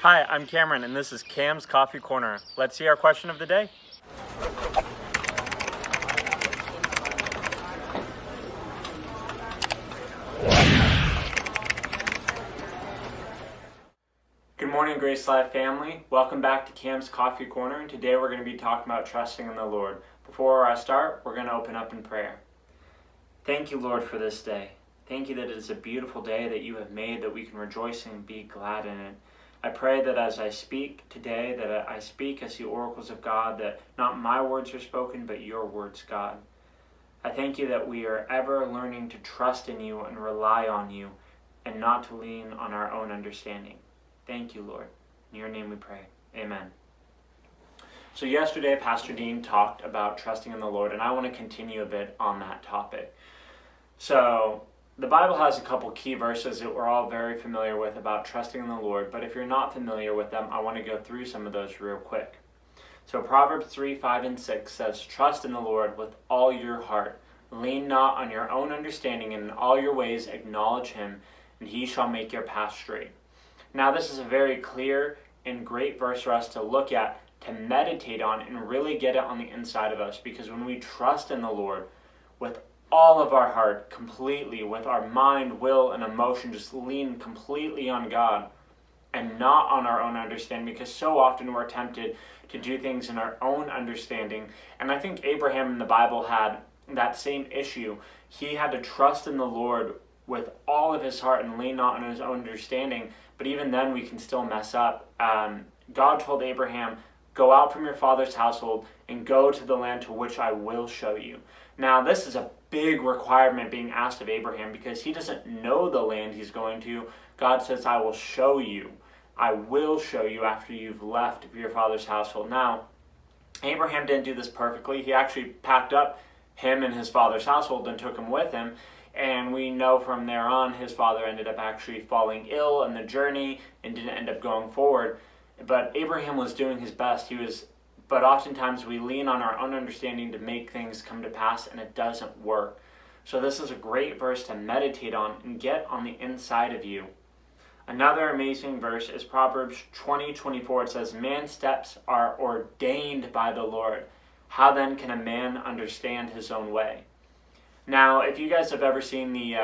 Hi, I'm Cameron, and this is Cam's Coffee Corner. Let's see our question of the day. Good morning, Grace Life family. Welcome back to Cam's Coffee Corner, and today we're going to be talking about trusting in the Lord. Before I start, we're going to open up in prayer. Thank you, Lord, for this day. Thank you that it is a beautiful day that you have made, that we can rejoice and be glad in it. I pray that as I speak today, that I speak as the oracles of God, that not my words are spoken, but your words, God. I thank you that we are ever learning to trust in you and rely on you, and not to lean on our own understanding. Thank you, Lord. In your name we pray. Amen. So yesterday, Pastor Dean talked about trusting in the Lord, and I want to continue a bit on that topic. So the Bible has a couple key verses that we're all very familiar with about trusting in the Lord, but if you're not familiar with them, I want to go through some of those real quick. So Proverbs 3, 5, and 6 says, "Trust in the Lord with all your heart. Lean not on your own understanding, and in all your ways acknowledge him, and he shall make your path straight." Now this is a very clear and great verse for us to look at, to meditate on, and really get it on the inside of us, because when we trust in the Lord with all of our heart, completely, with our mind, will, and emotion, just lean completely on God and not on our own understanding, because so often we're tempted to do things in our own understanding. And I think Abraham in the Bible had that same issue. He had to trust in the Lord with all of his heart and lean not on his own understanding, but even then we can still mess up. God told Abraham, "Go out from your father's household and go to the land to which I will show you." Now this is a big requirement being asked of Abraham, because he doesn't know the land he's going to. God says, "I will show you. I will show you after you've left your father's household." Now, Abraham didn't do this perfectly. He actually packed up him and his father's household and took him with him. And we know from there on, his father ended up actually falling ill in the journey and didn't end up going forward. But Abraham was doing his best. But oftentimes we lean on our own understanding to make things come to pass, and it doesn't work. So this is a great verse to meditate on and get on the inside of you. Another amazing verse is Proverbs 20:24. It says, "Man's steps are ordained by the Lord. How then can a man understand his own way?" Now, if you guys have ever seen the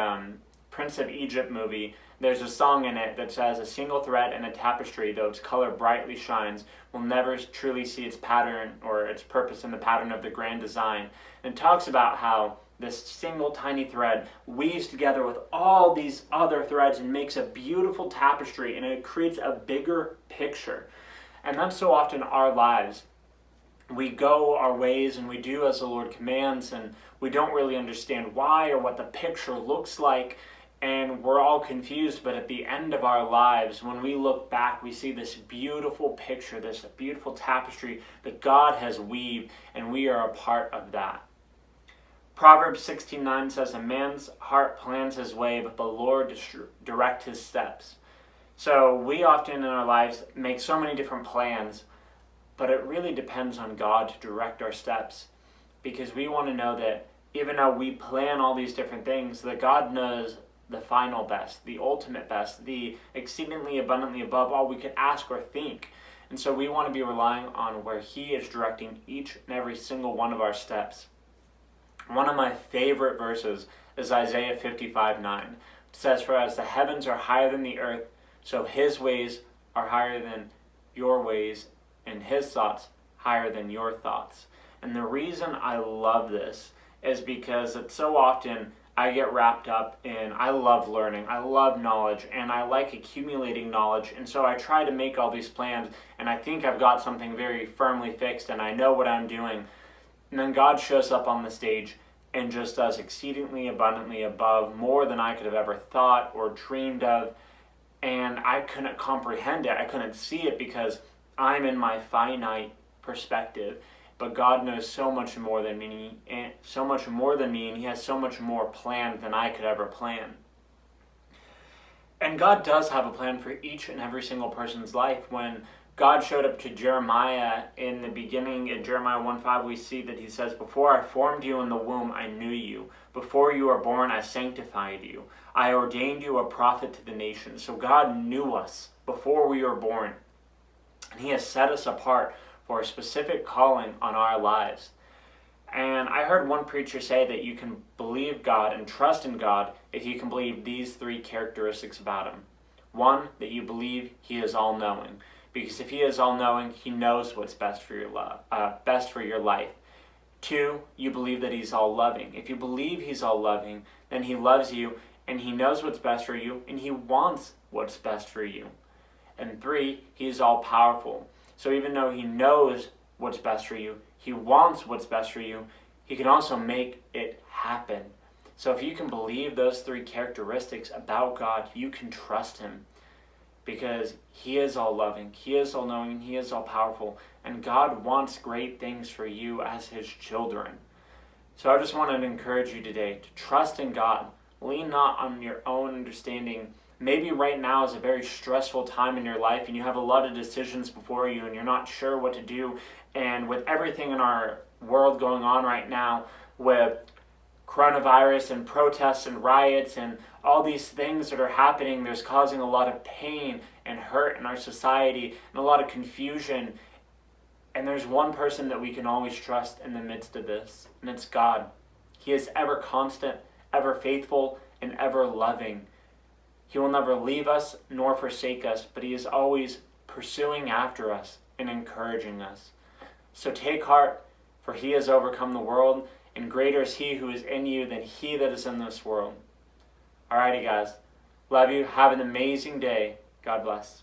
Prince of Egypt movie, there's a song in it that says, "A single thread in a tapestry, though its color brightly shines, will never truly see its pattern or its purpose in the pattern of the grand design." And it talks about how this single tiny thread weaves together with all these other threads and makes a beautiful tapestry, and it creates a bigger picture. And that's so often our lives. We go our ways and we do as the Lord commands, and we don't really understand why or what the picture looks like, and we're all confused. But at the end of our lives, when we look back, we see this beautiful picture, this beautiful tapestry that God has weaved, and we are a part of that. Proverbs 16:9 says, "A man's heart plans his way, but the Lord directs his steps." So we often in our lives make so many different plans, but it really depends on God to direct our steps, because we want to know that even though we plan all these different things, that God knows the final best, the ultimate best, the exceedingly abundantly above all we could ask or think. And so we want to be relying on where he is directing each and every single one of our steps. One of my favorite verses is Isaiah 55:9. It says, "For as the heavens are higher than the earth, so his ways are higher than your ways, and his thoughts higher than your thoughts." And the reason I love this is because it's so often I get wrapped up in, I love learning, I love knowledge, and I like accumulating knowledge, and so I try to make all these plans, and I think I've got something very firmly fixed, and I know what I'm doing. And then God shows up on the stage and just does exceedingly abundantly above, more than I could have ever thought or dreamed of, and I couldn't comprehend it, I couldn't see it, because I'm in my finite perspective. But God knows so much more than me, and He has so much more planned than I could ever plan. And God does have a plan for each and every single person's life. When God showed up to Jeremiah in the beginning, in Jeremiah 1:5, we see that he says, "Before I formed you in the womb, I knew you. Before you were born, I sanctified you. I ordained you a prophet to the nations." So God knew us before we were born. And He has set us apart for a specific calling on our lives. And I heard one preacher say that you can believe God and trust in God if you can believe these 3 characteristics about Him. 1, that you believe He is all-knowing. Because if He is all-knowing, He knows what's best for your life. 2, you believe that He's all-loving. If you believe He's all-loving, then He loves you, and He knows what's best for you, and He wants what's best for you. And 3, He is all-powerful. So even though He knows what's best for you, He wants what's best for you, He can also make it happen. So if you can believe those 3 characteristics about God, you can trust Him. Because He is all-loving, He is all-knowing, He is all-powerful, and God wants great things for you as His children. So I just wanted to encourage you today to trust in God. Lean not on your own understanding. Maybe right now is a very stressful time in your life and you have a lot of decisions before you and you're not sure what to do. And with everything in our world going on right now, with coronavirus and protests and riots and all these things that are happening, there's causing a lot of pain and hurt in our society and a lot of confusion. And there's one person that we can always trust in the midst of this, and it's God. He is ever constant, ever faithful, and ever loving. He will never leave us nor forsake us, but He is always pursuing after us and encouraging us. So take heart, for He has overcome the world, and greater is He who is in you than he that is in this world. Alrighty guys, love you, have an amazing day, God bless.